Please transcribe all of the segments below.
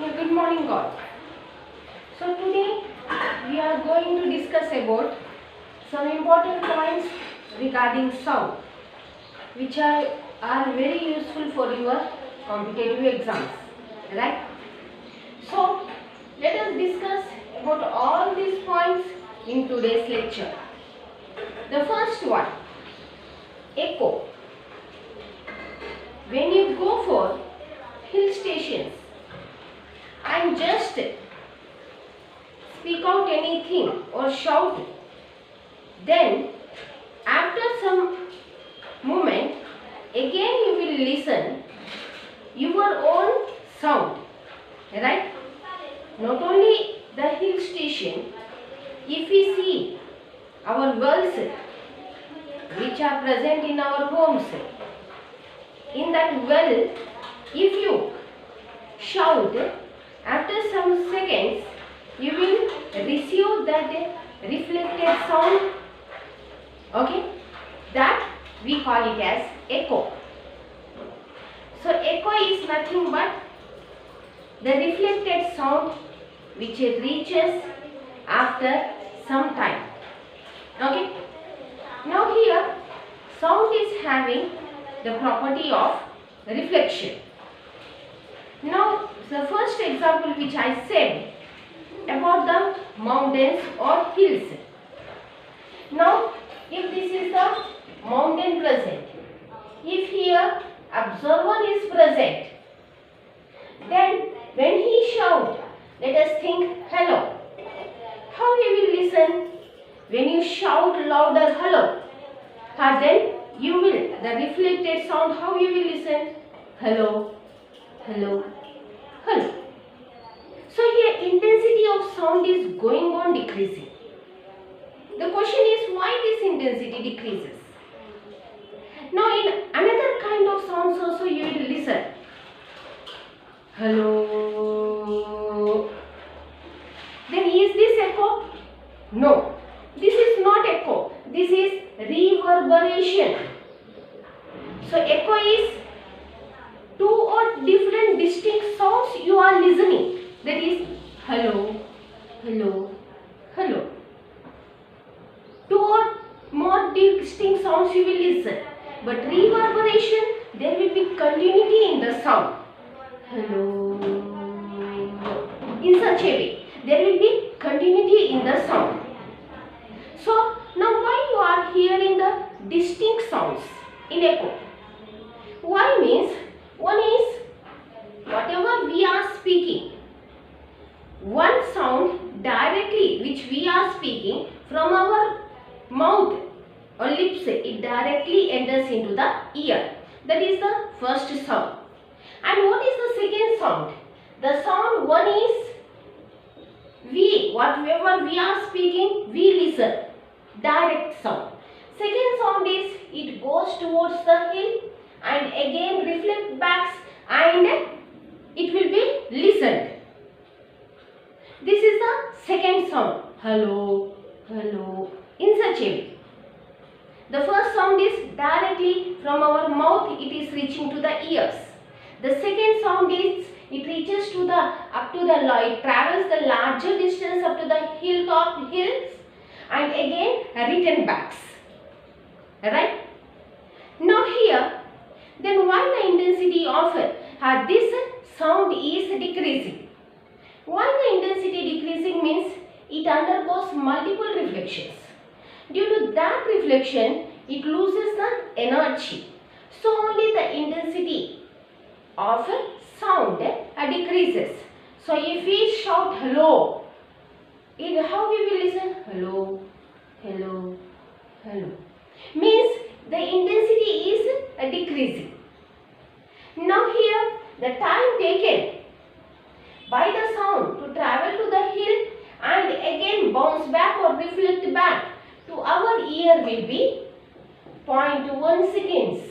Good morning all. So today we are going to discuss about some important points regarding sound which are very useful for your competitive exams, right? So let us discuss about all these points in today's lecture. The first one, echo. When you go for hill stations and just speak out anything or shout, then after some moment again you will listen your own sound, right? Not only the hill station, if we see our wells which are present in our homes, in that well, if you shout, after some seconds you will receive that reflected sound, okay? That we call it as echo. So echo is nothing but the reflected sound which reaches after some time, okay? Now here sound is having the property of reflection. Now the first example which I said about the mountains or hills. Now if this is the mountain present, if here observer is present, then when he shout, let us think hello. How he will listen? When you shout louder hello, then you will, the reflected sound, how you will listen? Hello, hello, hello. So here intensity of sound is going on decreasing. The question is why this intensity decreases? Now in another kind of sounds also you will listen. Hello. Then is this echo? No. This is not echo. This is reverberation. So echo is two or different distinct sounds you are listening. That is hello, hello, hello. Two or more distinct sounds you will listen. But reverberation, there will be continuity in the sound. Hello. In such a way, there will be continuity in the sound. So now why you are hearing the distinct sounds in echo? Why means, one is whatever we are speaking, one sound directly which we are speaking from our mouth or lips, it directly enters into the ear. That is the first sound. And what is the second sound? The sound one is we, whatever we are speaking, we listen. Direct sound. Second sound is it goes towards the hill and again reflect back and it will be listened. This is the second sound. Hello, hello. In such a way. The first sound is directly from our mouth, it is reaching to the ears. The second sound is it reaches to the up to the, it travels the larger distance up to the hilltop hills and again return backs. Right? Now here, then why the intensity of this sound is decreasing? Why the intensity decreasing means it undergoes multiple reflections. Due to that reflection, it loses the energy. So only the intensity of sound decreases. So if we shout hello, how we will listen? Hello, hello, hello. Means the intensity is decreasing. Now here the time taken by the sound to travel to the hill and again bounce back or reflect back to our ear will be 0.1 seconds.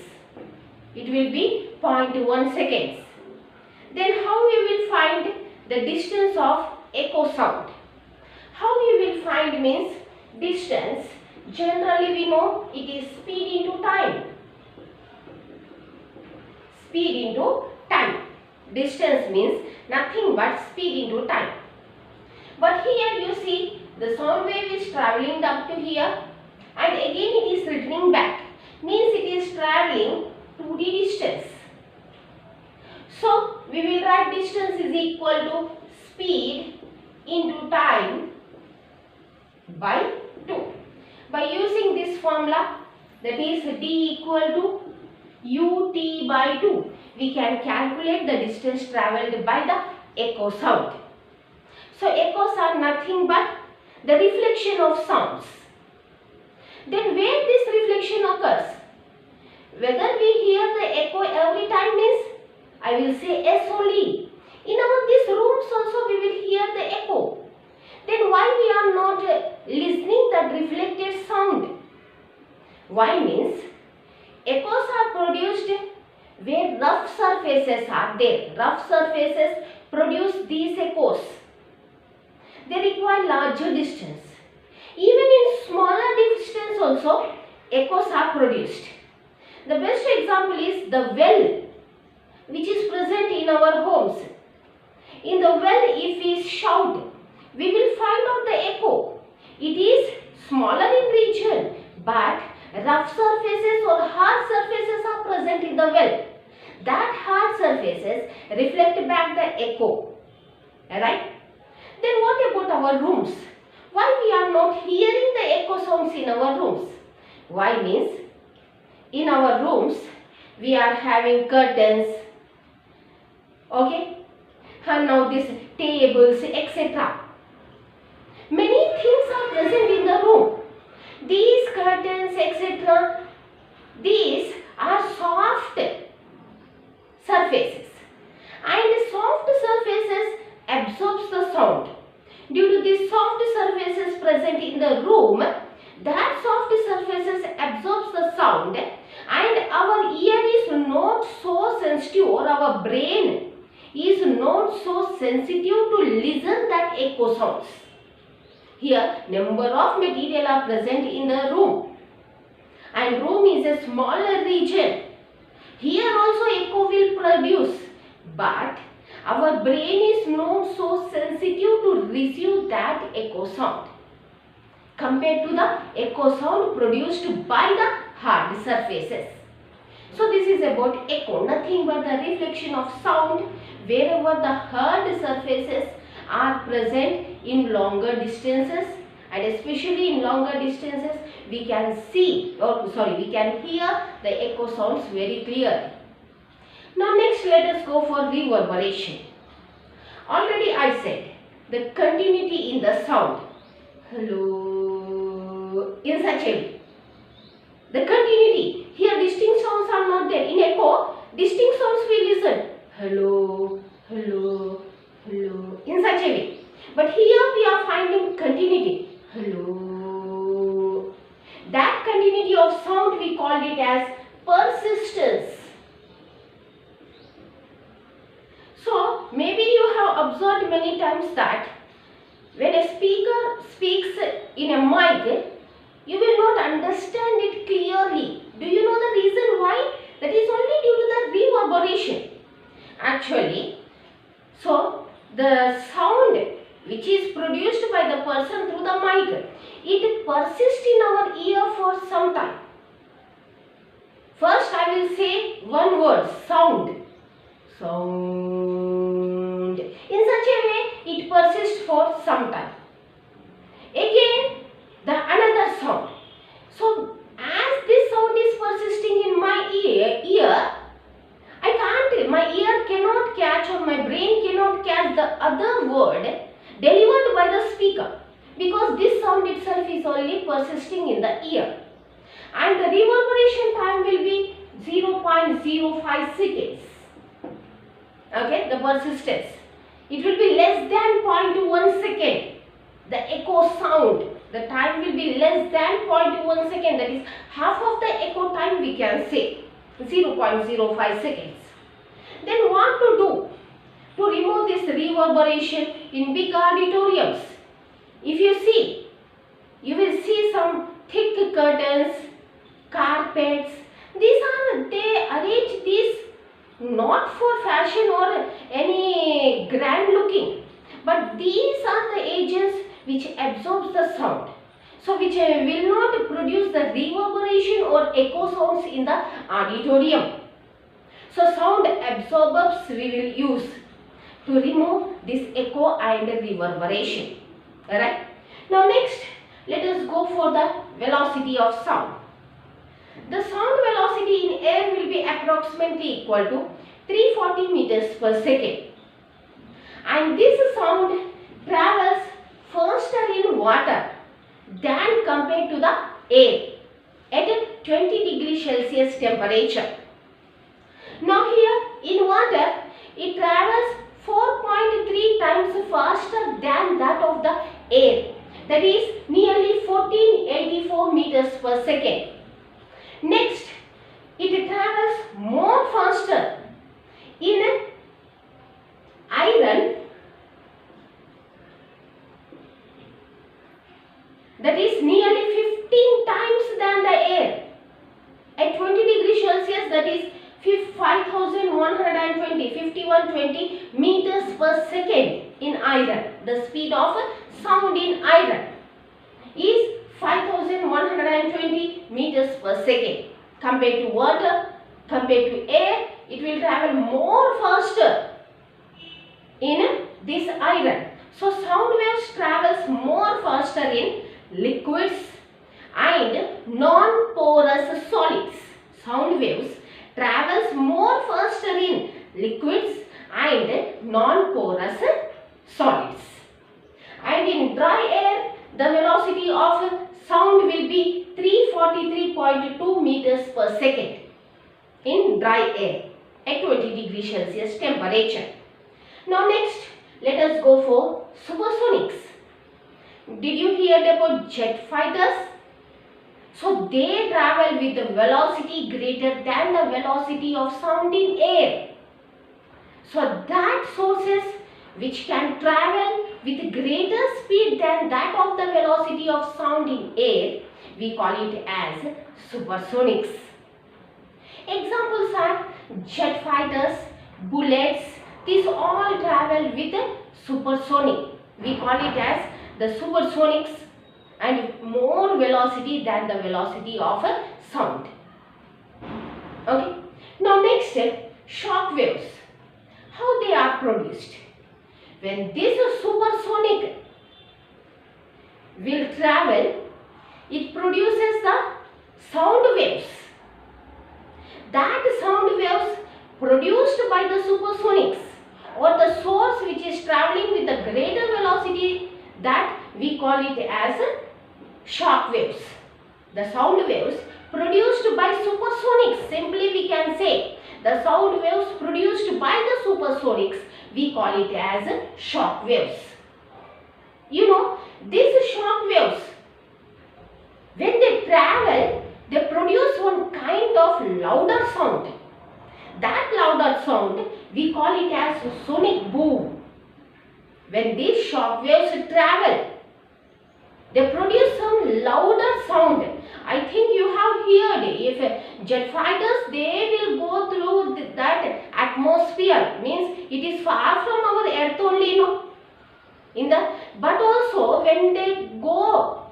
It will be 0.1 seconds. Then how we will find the distance of echo sound? How we will find means distance. Generally we know it is speed into time. Speed into time. Distance means nothing but speed into time. But here you see the sound wave is traveling up to here and again it is returning back. Means it is traveling 2D distance. So we will write distance is equal to speed into time by 2. By using this formula, that is D equal to ut by 2, we can calculate the distance travelled by the echo sound. So echoes are nothing but the reflection of sounds. Then where this reflection occurs? Whether we hear the echo every time means I will say yes only. In these rooms also we will hear the echo. Then why we are not listening that reflected sound? Why means echoes are produced where rough surfaces are there. Rough surfaces produce these echoes. They require larger distance. Even in smaller distance also echoes are produced. The best example is the well which is present in our homes. In the well if we shout, we will find out the echo. It is smaller in region but rough surfaces or hard surfaces are present in the well. That hard surfaces reflect back the echo. Right? Then what about our rooms? Why we are not hearing the echo sounds in our rooms? Why means in our rooms we are having curtains, okay, and now these tables, etc. Many things are present in the room. These curtains, etc., these are soft surfaces, and soft surfaces absorbs the sound. Due to these soft surfaces present in the room, that soft surfaces absorbs the sound and our ear is not so sensitive, or our brain is not so sensitive to listen that echo sounds. Here number of material are present in the room and room is a smaller region. Here also echo will produce, but our brain is not so sensitive to receive that echo sound compared to the echo sound produced by the hard surfaces. So this is about echo, nothing but the reflection of sound wherever the hard surfaces are present in longer distances, and especially in longer distances we can see, we can hear the echo sounds very clearly. Now next let us go for reverberation. Already I said the continuity in the sound. Hello, in such a way. The continuity. Here distinct sounds are not there. In echo, distinct sounds we listen. Hello, hello, hello. In such a way. But here we are finding continuity. Hello. That continuity of sound we called it as persistence. So maybe you have observed many times that when a speaker speaks in a mic, you will not understand it clearly. Do you know the reason why? That is only due to the reverberation. Actually, so the sound which is produced by the person through the mic, it persists in our ear for some time. First I will say one word, sound. Sound. In such a way it persists for some time. Again the another sound. So as this sound is persisting in my ear, my ear cannot catch, or my brain cannot catch the other word delivered by the speaker, because this sound itself is only persisting in the ear. And the reverberation time will be 0.05 seconds. Okay, the persistence. It will be less than 0.1 second. The echo sound, the time will be less than 0.1 second. That is half of the echo time we can say, 0.05 seconds. Then what to do to remove this reverberation in big auditoriums? If you see, you will see some thick curtains, carpets. They arrange these not for fashion or any grand looking, but these are the agents which absorbs the sound. So which will not produce the reverberation or echo sounds in the auditorium. So sound absorbers we will use to remove this echo and reverberation. Alright. Now next, let us go for the velocity of sound. The sound velocity in air will be approximately equal to 340 meters per second. And this sound travels faster in water than compared to the air at a 20 degree Celsius temperature. Now here in water, it travels 4.3 times faster than that of the air, that is nearly 1484 meters per second. Next, it travels more faster in iron, that is nearly 15 times than the air at 20 degrees Celsius, that is 5120 meters per second in iron. The speed of sound in iron is 5120 meters per second. Compared to water, compared to air, it will travel more faster in this iron. So sound waves travels more faster in liquids and non-porous solids. Sound waves travels more faster in liquids and non-porous solids. And in dry air, the velocity of sound will be 343.2 meters per second in dry air at 20 degrees Celsius temperature. Now next, let us go for supersonics. Did you hear about jet fighters? So they travel with the velocity greater than the velocity of sound in air. So that sources which can travel with greater speed than that of the velocity of sound in air, we call it as supersonics. Examples are jet fighters, bullets, these all travel with a supersonic. We call it as the supersonics and more velocity than the velocity of a sound. Okay. Now next, shock waves. How they are produced? When this supersonic will travel, it produces the sound waves. That sound waves produced by the supersonics or the source which is traveling with a greater velocity, that we call it as shock waves. The sound waves produced by supersonics, simply we can say the sound waves produced by the supersonics, we call it as shock waves. You know, these shock waves, when they travel, they produce one kind of louder sound. That louder sound, we call it as sonic boom. When these shock waves travel, they produce some louder sound. I think you have heard, if jet fighters, they will go through that atmosphere, means it is far from our earth only, no? But also when they go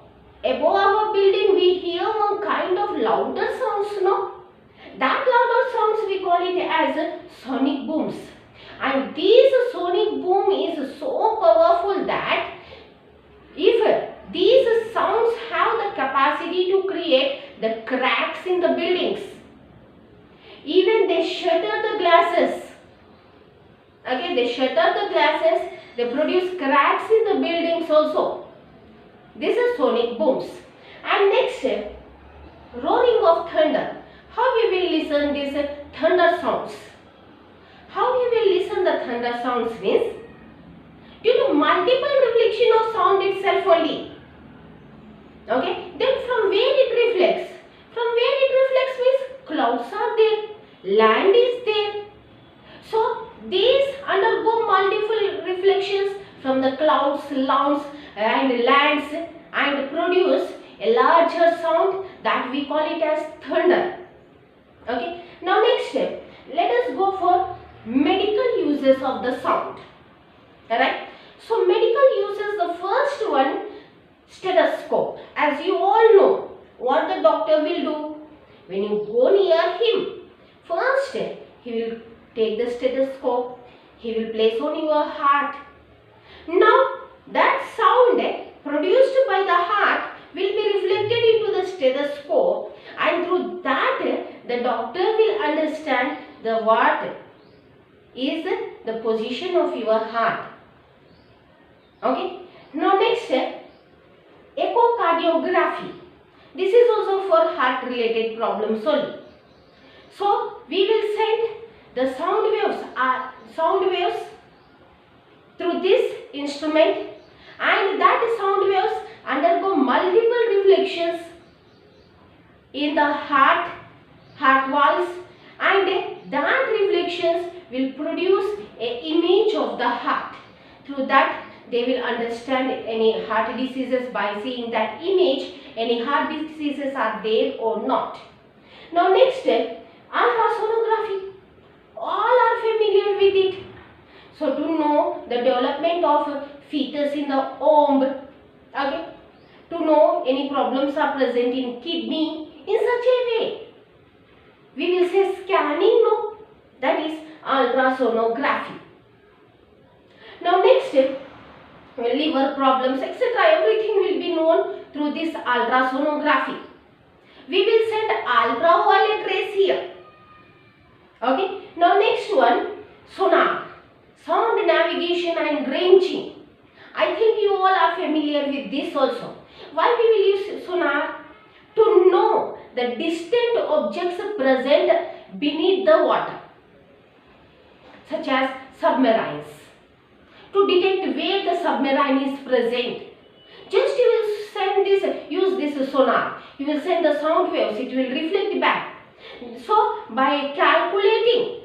above our building, we hear one kind of louder sounds, no? That louder sounds we call it as sonic booms. And this sonic boom is so powerful that if these sounds have the capacity to create the cracks in the buildings, even they shatter the glasses. Okay, they shatter the glasses, they produce cracks in the buildings also. This is sonic booms. And next, roaring of thunder. How we will listen these thunder sounds? How we will listen the thunder sounds means due to multiple reflection of sound itself only. Okay, then from where it reflects? From where it reflects means clouds are there, land is there. So these undergo multiple reflections from the clouds, lands and produce a larger sound that we call it as thunder. Okay. Now next step, let us go for medical uses of the sound. Alright. So medical uses, the first one, stethoscope. As you all know, what the doctor will do when you go near him. First, he will take the stethoscope. He will place on your heart. Now, that sound produced by the heart will be reflected into the stethoscope, and through that the doctor will understand the what is the position of your heart. Okay. Now next, echocardiography. This is also for heart related problems only. So we will send the sound waves through this instrument, and that sound waves undergo multiple reflections in the heart walls, and that reflections will produce an image of the heart. Through that they will understand any heart diseases by seeing that image, any heart diseases are there or not. Now next, ultrasonography. All are familiar with it. So to know the development of fetus in the womb, okay, to know any problems are present in kidney, in such a way, we will say scanning, no, that is ultrasonography. Now next, liver problems, etc., everything will be known through this ultrasonography. We will send ultraviolet rays here. Okay. Now next one, sonar, sound navigation and ranging. I think you all are familiar with this also. Why we will use sonar? To know the distant objects present beneath the water, such as submarines. To detect where the submarine is present, just you will send this, use this sonar. You will send the sound waves, it will reflect back. So by calculating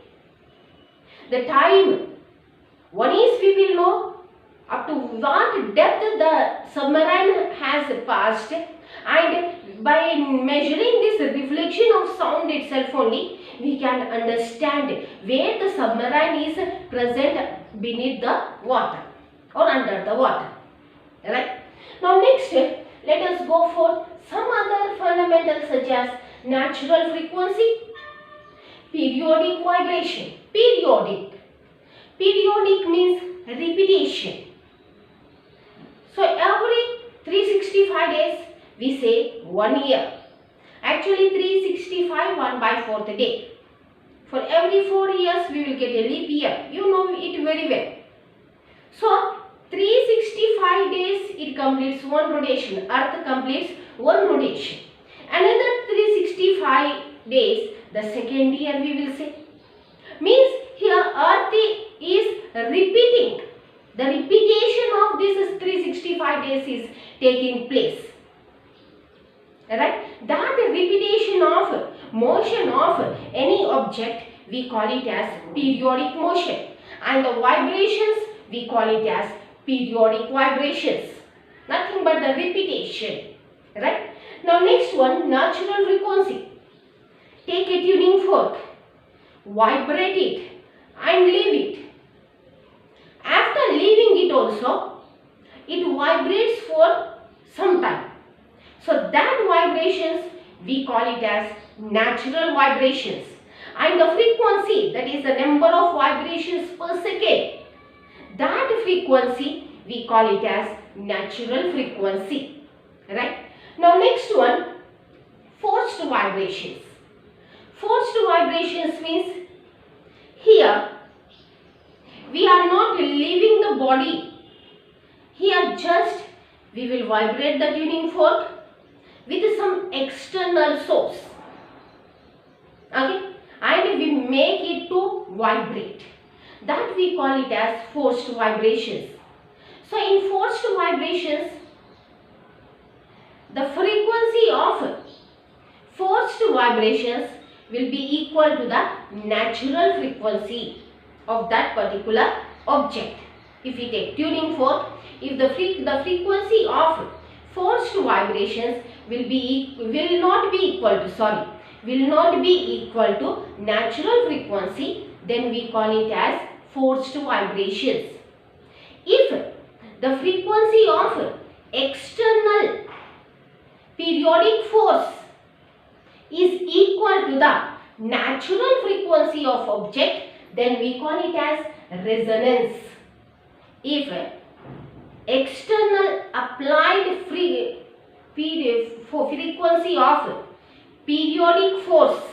the time, one is we will know up to what depth the submarine has passed, and by measuring this reflection of sound itself only, we can understand where the submarine is present beneath the water or under the water. Right? Now next, let us go for some other fundamentals such as natural frequency, periodic vibration. Periodic means repetition. So every 365 days we say 1 year. Actually 365 1/4 day. For every 4 years we will get a leap year. You know it very well. So 365 days it completes one rotation. Earth completes one rotation. Another 365 days, the second year we will say. Means here Earth is repeating. The repetition of this 365 days is taking place. Right? That repetition of motion of any object, we call it as periodic motion. And the vibrations, we call it as periodic vibrations. Nothing but the repetition. Right? Now next one, natural frequency. Take a tuning fork, vibrate it and leave it. After leaving it also, it vibrates for some time. So that vibrations, we call it as natural vibrations. And the frequency, that is the number of vibrations per second, that frequency we call it as natural frequency. Right? Now next one, forced vibrations. Forced vibrations means here we are not leaving the body. Here just we will vibrate the tuning fork with some external source. Okay? And we make it to vibrate. That we call it as forced vibrations. So in forced vibrations, the frequency of forced vibrations will be equal to the natural frequency of that particular object. If we take tuning fork, if the frequency of forced vibrations will not be equal to, will not be equal to natural frequency, then we call it as forced vibrations. If the frequency of external periodic force is equal to the natural frequency of object, then we call it as resonance. If external applied frequency of periodic force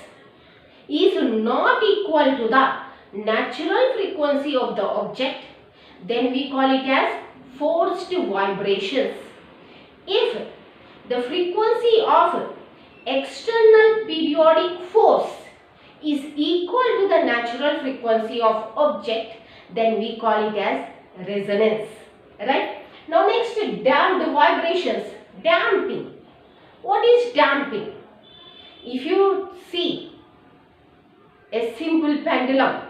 is not equal to the natural frequency of the object, then we call it as forced vibrations. If the frequency of external periodic force is equal to the natural frequency of object, then we call it as resonance. Right? Now next, damped vibrations. Damping. What is damping? If you see a simple pendulum,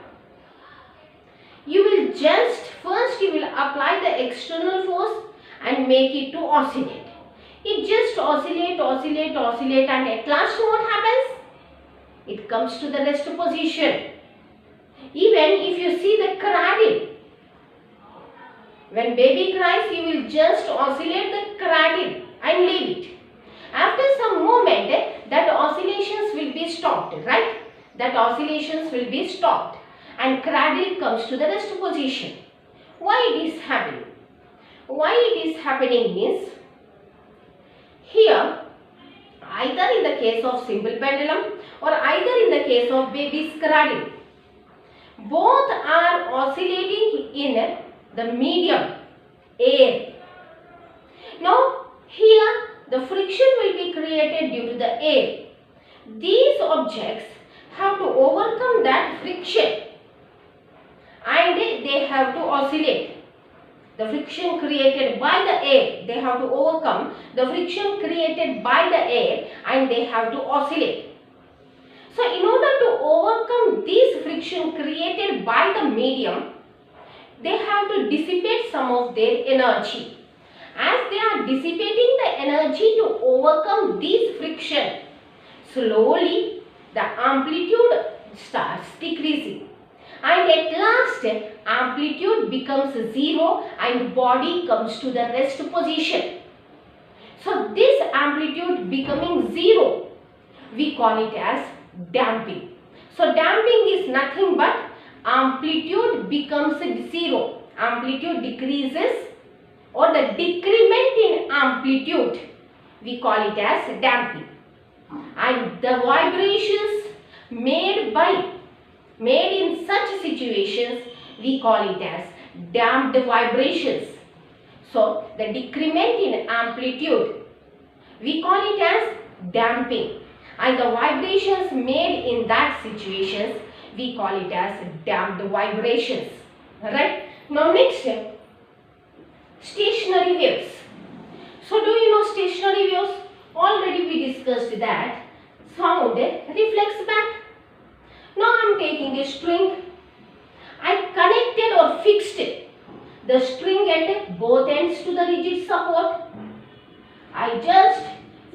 you will first you will apply the external force and make it to oscillate. It just oscillate and at last what happens? It comes to the rest position. Even if you see the cradle, when baby cries, you will just oscillate the cradle and leave it. After some moment, that oscillations will be stopped, right? That oscillations will be stopped and cradle comes to the rest position. Why it is happening? Why it is happening means, here, either in the case of simple pendulum or either in the case of baby's cradle, both are oscillating in the medium, air. Now, here the friction will be created due to the air. These objects have to overcome that friction and they have to oscillate. The friction created by the air, they have to overcome the friction created by the air and they have to oscillate. So, in order to overcome this friction created by the medium, they have to dissipate some of their energy. As they are dissipating the energy to overcome this friction, slowly the amplitude starts decreasing. And at last, amplitude becomes 0 and body comes to the rest position. So, this amplitude becoming 0, we call it as damping. So, damping is nothing but amplitude becomes 0. Amplitude decreases or the decrement in amplitude, we call it as damping. And the vibrations made in such situations, we call it as damped vibrations. So, the decrement in amplitude, we call it as damping. And the vibrations made in that situations, we call it as damped vibrations. Alright. Now next, stationary waves. So, do you know stationary waves? Already we discussed that. Sound reflects back. Now I am taking a string. I connected or fixed the string at both ends to the rigid support. I just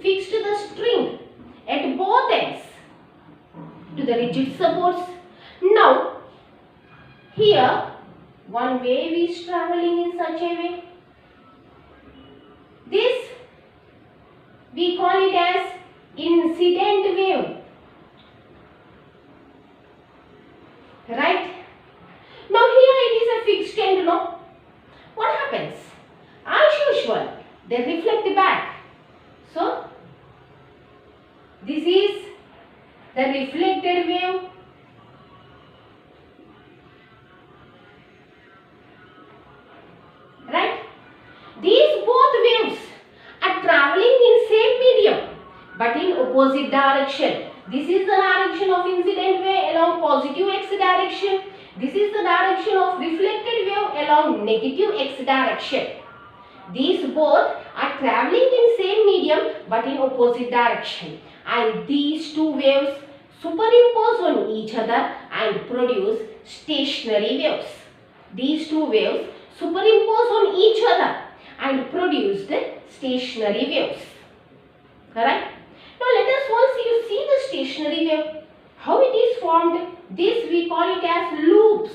fixed the string at both ends to the rigid supports. Now, here one wave is traveling in such a way. This we call it as incident wave. Right? Now here it is a fixed end, no? What happens? As usual, they reflect back. So, this is the reflected wave. Right? These both waves are traveling in same medium but in opposite direction. This is the direction of incident wave along positive x direction. This is the direction of reflected wave along negative x direction. These both are traveling in same medium but in opposite direction. And these two waves superimpose on each other and produce stationary waves. These two waves superimpose on each other and produce the stationary waves. Alright? Now let us once you see the stationary wave, how it is formed. This we call it as loops.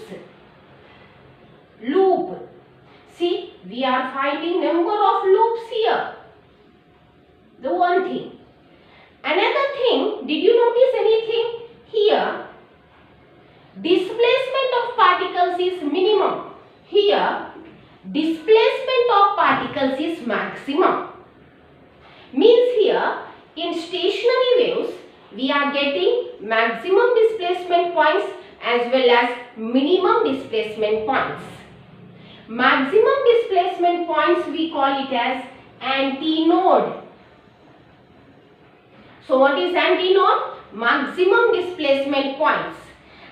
Loop. See, we are finding number of loops here. The one thing. Another thing, did you notice anything? Here, displacement of particles is minimum. Here, displacement of particles is maximum. Means here, in stationary waves, we are getting maximum displacement points as well as minimum displacement points. Maximum displacement points we call it as antinode. So what is antinode? Maximum displacement points.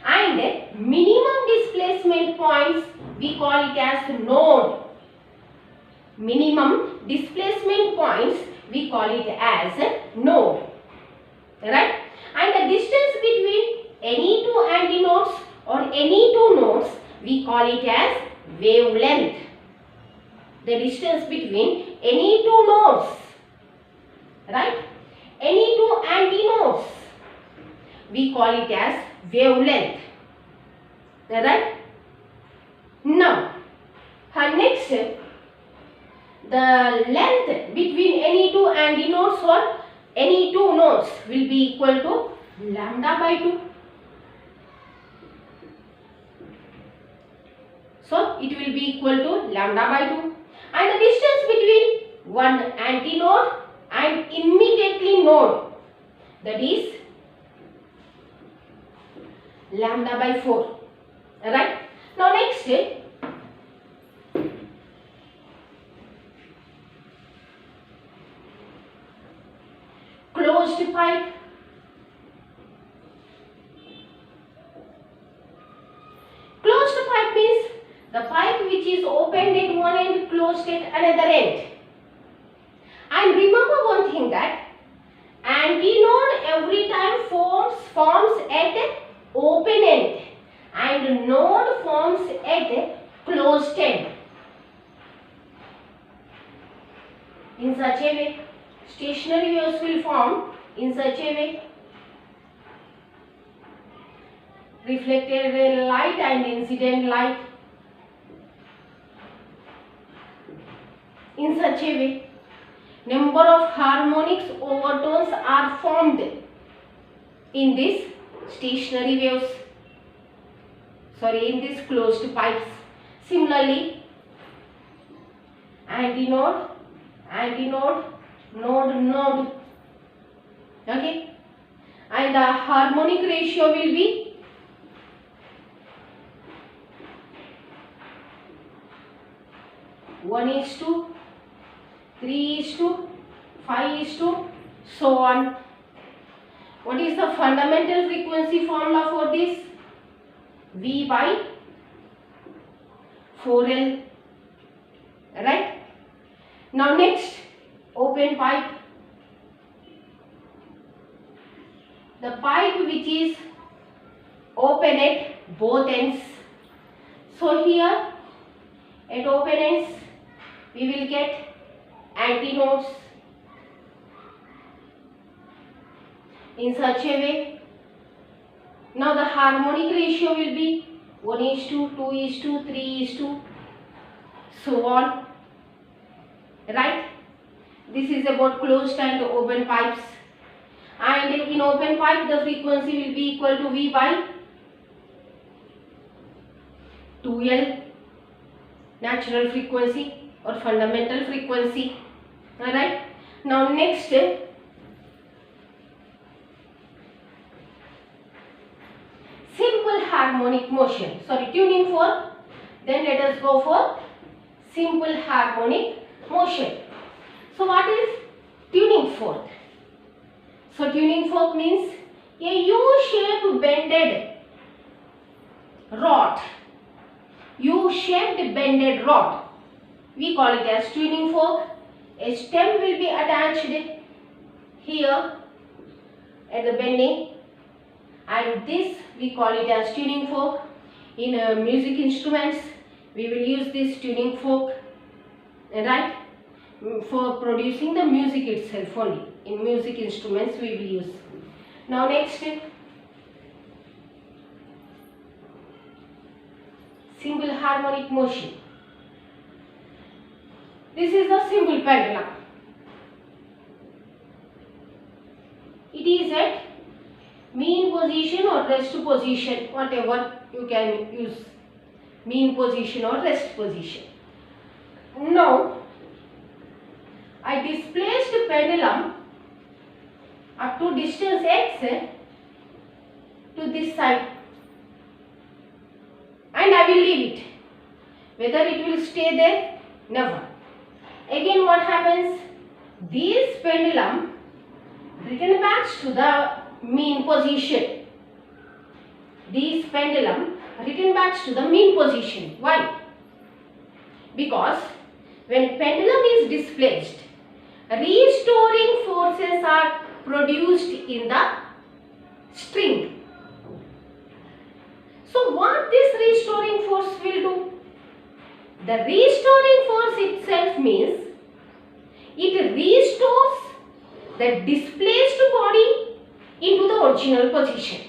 And minimum displacement points we call it as node. Minimum displacement points we call it as node. Right? And the distance between any two antinodes or any two nodes we call it as wavelength. The distance between any two nodes, right? Any two antinodes we call it as wavelength. Right? Now, next, the length between any two antinodes or any two nodes will be equal to lambda by 2. So, it will be equal to lambda by 2. And the distance between one antinode and immediately node, that is lambda by 4. Alright. Now, next, closed pipe. Closed pipe means the pipe which is opened at one end, closed at another end. And remember one thing, that antinode every time forms at open end and node forms at closed end. In such a way, stationary waves will form in such a way. Reflected light and incident light. In such a way, number of harmonics overtones are formed in this stationary waves. In these closed pipes. Similarly, antinode, antinode, node, node. Okay, and the harmonic ratio will be one is to 3 is to 5 is to so on. What is the fundamental frequency formula for this? V by 4L. Right? Now next, open pipe. The pipe which is open at both ends. So here at open ends we will get antinodes in such a way. Now the harmonic ratio will be 1 is to 2 is to 3 is to so on. Right? This is about closed and open pipes. And in open pipe the frequency will be equal to V by 2L, natural frequency or fundamental frequency. Alright. Now next, simple harmonic motion. Tuning fork. Then let us go for simple harmonic motion. So what is tuning fork? So tuning fork means a U-shaped bended rod. U-shaped bended rod. We call it as tuning fork. A stem will be attached here at the bending, and this we call it as tuning fork. In music instruments we will use this tuning fork, right, for producing the music itself only. in music instruments we will use. Now next, simple harmonic motion. This is a simple pendulum. It is at mean position or rest position, whatever you can use, mean position or rest position. Now I displaced the pendulum up to distance x to this side, and I will leave it. Whether it will stay there? Never. Again what happens? This pendulum return back to the mean position. This pendulum return back to the mean position. Why? Because when pendulum is displaced, restoring forces are produced in the string. So what this restoring force will do? The restoring force itself means it restores the displaced body into the original position.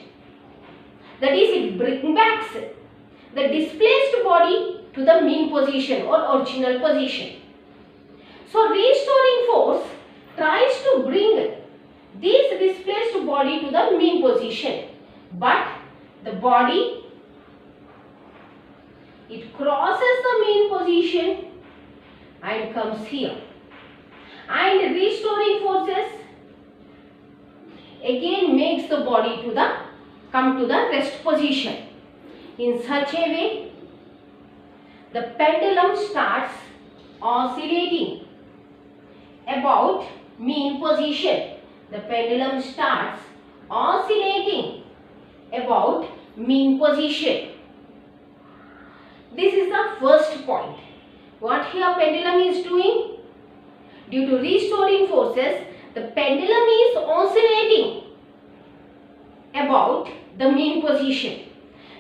That is, it brings back the displaced body to the mean position or original position. So restoring force tries to bring this displaced body to the mean position, but the body, it crosses the mean position and comes here, and restoring forces again makes the body to the come to the rest position. In such a way, the pendulum starts oscillating about mean position. The pendulum starts oscillating about mean position. This is the first point. What here pendulum is doing? Due to restoring forces, the pendulum is oscillating about the mean position.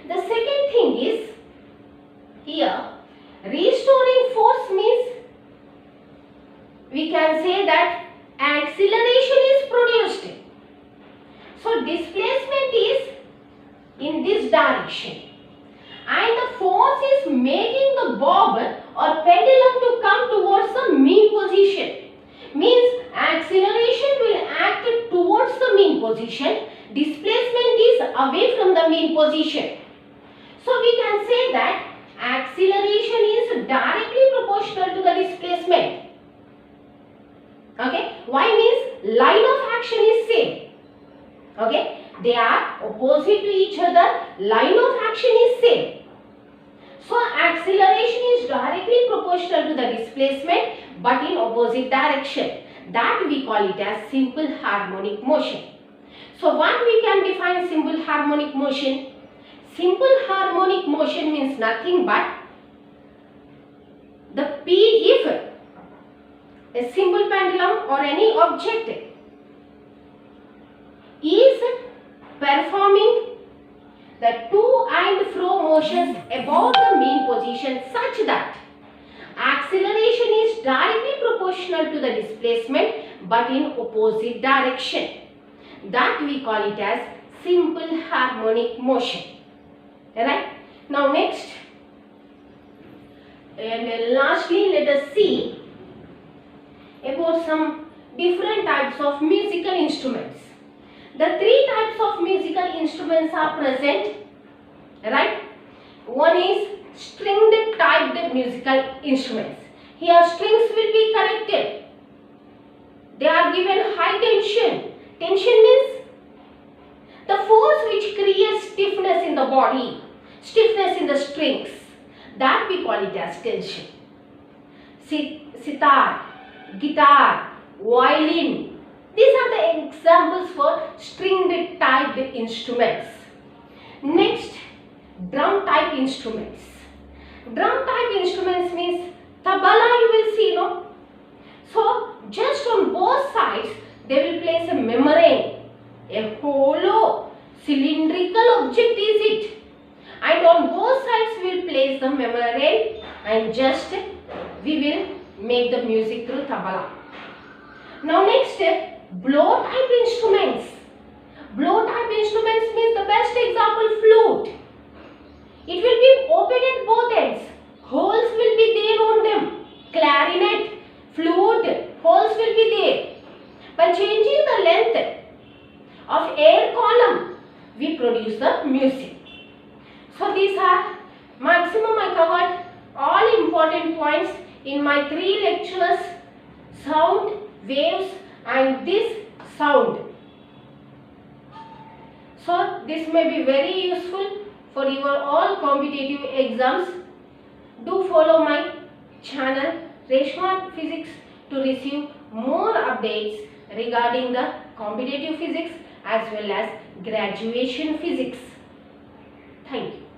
The second thing is, here restoring force means we can say that acceleration is produced. So displacement is in this direction, and the force is making the bob or pendulum to come towards the mean position. Means acceleration will act towards the mean position, displacement is away from the mean position. So we can say that acceleration is directly proportional to the displacement. Okay, why? Means line of action is same. Okay, they are opposite to each other, line of action is same. So acceleration is directly proportional to the displacement but in opposite direction. That we call it as simple harmonic motion. So what we can define simple harmonic motion? Simple harmonic motion means nothing but if a simple pendulum or any object is performing the to and fro motions above the mean position such that acceleration is directly proportional to the displacement but in opposite direction. That we call it as simple harmonic motion. Alright. Now next, and lastly, let us see about some different types of musical instruments. The three types of musical instruments are present, right? One is stringed typed musical instruments. Here strings will be connected. They are given high tension. Tension means the force which creates stiffness in the body, stiffness in the strings. That we call it as tension. Sitar, guitar, violin. These are the examples for stringed typed instruments. Next, drum type instruments. Drum type instruments means tabla you will see, no? So, just on both sides, they will place a membrane. A hollow cylindrical object is it. And on both sides we will place the membrane and just we will make the music through tabla. Now next step, Blow type instruments. Blow type instruments means the best example flute. It will be open at both ends. Holes will be there on them. Clarinet, flute, holes will be there. By changing the length of air column, we produce the music. So these are maximum I covered all important points in my 3 lectures: sound, waves and this sound. So this may be very useful for your all competitive exams. Do follow my channel Reshma Physics to receive more updates regarding the competitive physics as well as graduation physics. Thank you.